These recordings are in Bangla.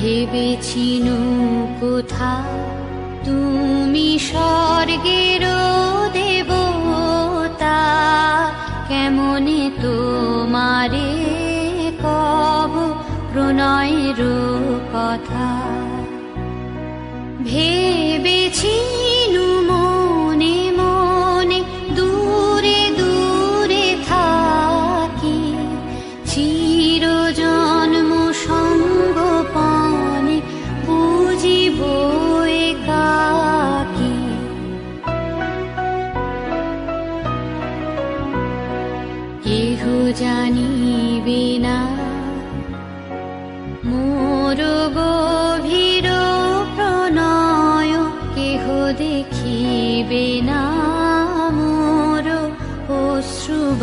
ভেবেছিনু কোথা তুমি স্বর্গের দেবতা, কেমনে তোমারে কব প্রণয়ের কথা। ভেবেছিনু মনে মনে দূরে দূরে থাকি, চির জন্ম সঙ্গোপনে বুঝিব একাকী। কেহ জানিবে না মোর গভীর প্রণয়, কেহ দেখিবে না মোর অশ্রুবারিচয়।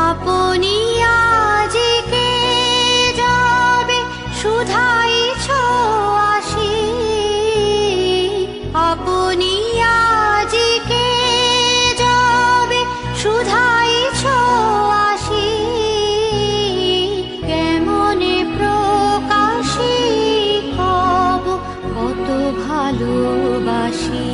আপনি আজিকে যাবে শুধাইছ আসি, আপনি আজিকে যাবে শুধাইছ আসি, কেমনে প্রকাশি কব কত ভালোবাসি।